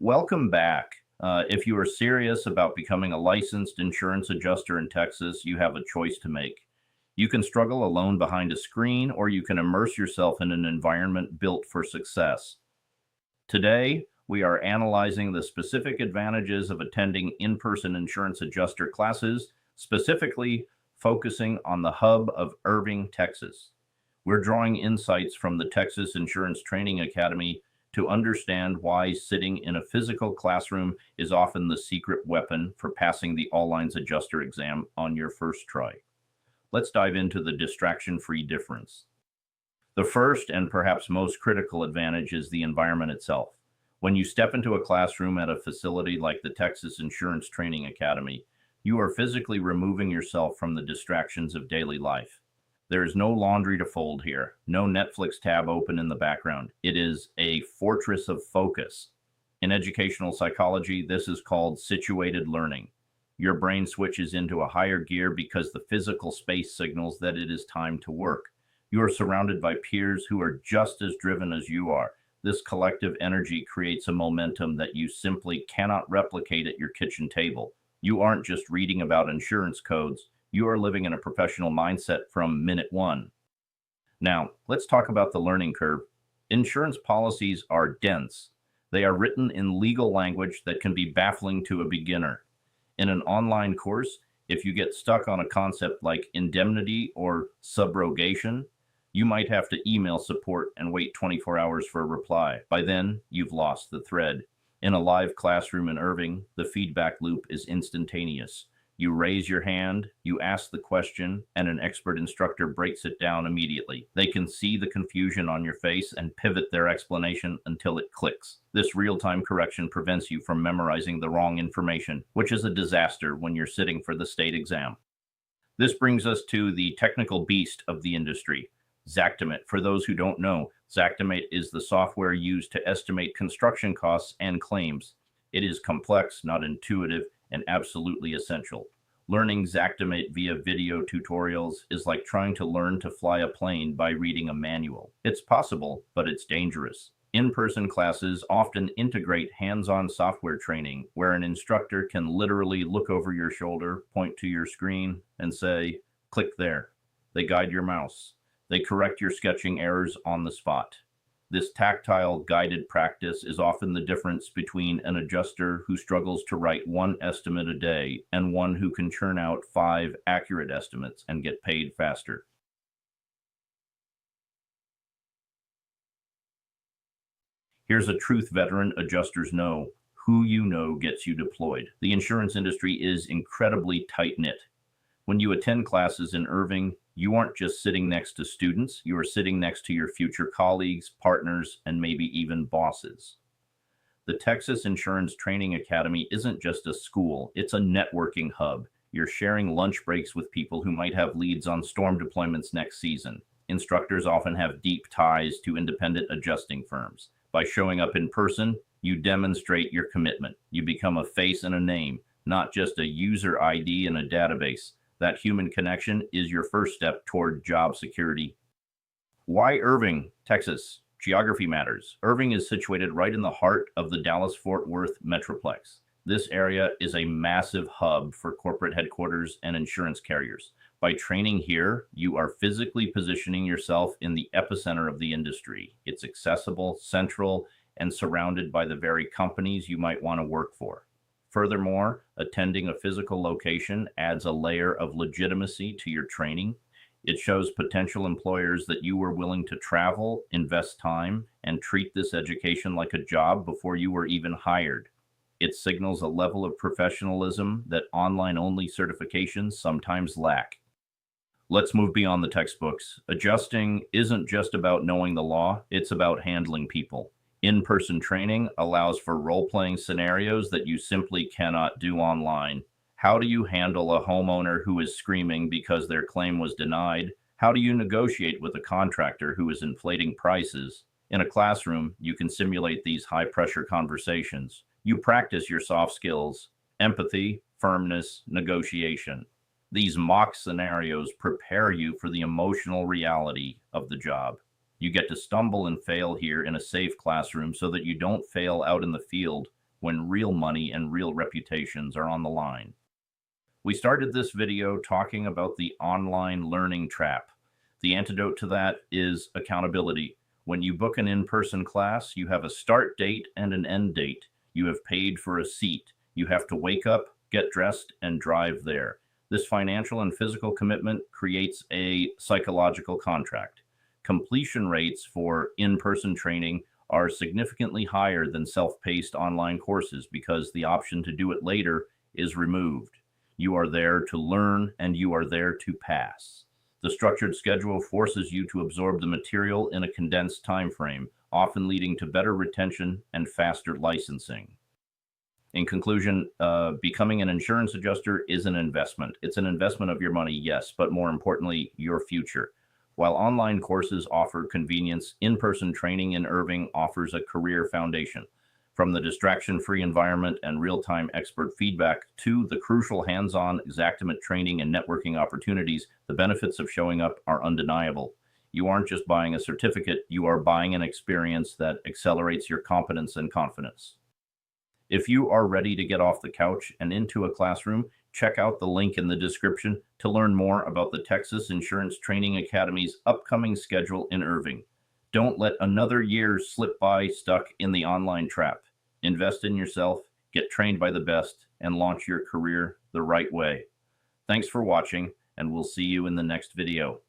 Welcome back. If you are serious about becoming a licensed insurance adjuster in Texas, you have a choice to make. You can struggle alone behind a screen, or you can immerse yourself in an environment built for success. Today, we are analyzing the specific advantages of attending in-person insurance adjuster classes, specifically focusing on the hub of Irving, Texas. We're drawing insights from the Texas Insurance Training Academy to understand why sitting in a physical classroom is often the secret weapon for passing the All Lines Adjuster exam on your first try. Let's dive into the distraction-free difference. The first and perhaps most critical advantage is the environment itself. When you step into a classroom at a facility like the Texas Insurance Training Academy, you are physically removing yourself from the distractions of daily life. There is no laundry to fold here, no Netflix tab open in the background. It is a fortress of focus. In educational psychology, this is called situated learning. Your brain switches into a higher gear because the physical space signals that it is time to work. You are surrounded by peers who are just as driven as you are. This collective energy creates a momentum that you simply cannot replicate at your kitchen table. You aren't just reading about insurance codes. You are living in a professional mindset from minute one. Now, let's talk about the learning curve. Insurance policies are dense. They are written in legal language that can be baffling to a beginner. In an online course, if you get stuck on a concept like indemnity or subrogation, you might have to email support and wait 24 hours for a reply. By then, you've lost the thread. In a live classroom in Irving, the feedback loop is instantaneous. You raise your hand, you ask the question, and an expert instructor breaks it down immediately. They can see the confusion on your face and pivot their explanation until it clicks. This real-time correction prevents you from memorizing the wrong information, which is a disaster when you're sitting for the state exam. This brings us to the technical beast of the industry, Xactimate. For those who don't know, Xactimate is the software used to estimate construction costs and claims. It is complex, not intuitive, and absolutely essential. Learning Xactimate via video tutorials is like trying to learn to fly a plane by reading a manual. It's possible, but it's dangerous. In-person classes often integrate hands-on software training where an instructor can literally look over your shoulder, point to your screen, and say, "Click there." They guide your mouse. They correct your sketching errors on the spot. This tactile, guided practice is often the difference between an adjuster who struggles to write one estimate a day and one who can churn out 5 accurate estimates and get paid faster. Here's a truth veteran adjusters know: who you know gets you deployed. The insurance industry is incredibly tight-knit. When you attend classes in Irving, you aren't just sitting next to students, you are sitting next to your future colleagues, partners, and maybe even bosses. The Texas Insurance Training Academy isn't just a school, it's a networking hub. You're sharing lunch breaks with people who might have leads on storm deployments next season. Instructors often have deep ties to independent adjusting firms. By showing up in person, you demonstrate your commitment. You become a face and a name, not just a user ID in a database. That human connection is your first step toward job security. Why Irving, Texas? Geography matters. Irving is situated right in the heart of the Dallas-Fort Worth Metroplex. This area is a massive hub for corporate headquarters and insurance carriers. By training here, you are physically positioning yourself in the epicenter of the industry. It's accessible, central, and surrounded by the very companies you might want to work for. Furthermore, attending a physical location adds a layer of legitimacy to your training. It shows potential employers that you were willing to travel, invest time, and treat this education like a job before you were even hired. It signals a level of professionalism that online-only certifications sometimes lack. Let's move beyond the textbooks. Adjusting isn't just about knowing the law, it's about handling people. In-person training allows for role-playing scenarios that you simply cannot do online. How do you handle a homeowner who is screaming because their claim was denied? How do you negotiate with a contractor who is inflating prices? In a classroom, you can simulate these high-pressure conversations. You practice your soft skills: empathy, firmness, negotiation. These mock scenarios prepare you for the emotional reality of the job. You get to stumble and fail here in a safe classroom so that you don't fail out in the field when real money and real reputations are on the line. We started this video talking about the online learning trap. The antidote to that is accountability. When you book an in-person class, you have a start date and an end date. You have paid for a seat. You have to wake up, get dressed, and drive there. This financial and physical commitment creates a psychological contract. Completion rates for in-person training are significantly higher than self-paced online courses because the option to do it later is removed. You are there to learn and you are there to pass. The structured schedule forces you to absorb the material in a condensed time frame, often leading to better retention and faster licensing. In conclusion, becoming an insurance adjuster is an investment. It's an investment of your money, yes, but more importantly, your future. While online courses offer convenience, in-person training in Irving offers a career foundation. From the distraction-free environment and real-time expert feedback to the crucial hands-on Xactimate training and networking opportunities, the benefits of showing up are undeniable. You aren't just buying a certificate, you are buying an experience that accelerates your competence and confidence. If you are ready to get off the couch and into a classroom, check out the link in the description to learn more about the Texas Insurance Training Academy's upcoming schedule in Irving. Don't let another year slip by stuck in the online trap. Invest in yourself, get trained by the best, and launch your career the right way. Thanks for watching, and we'll see you in the next video.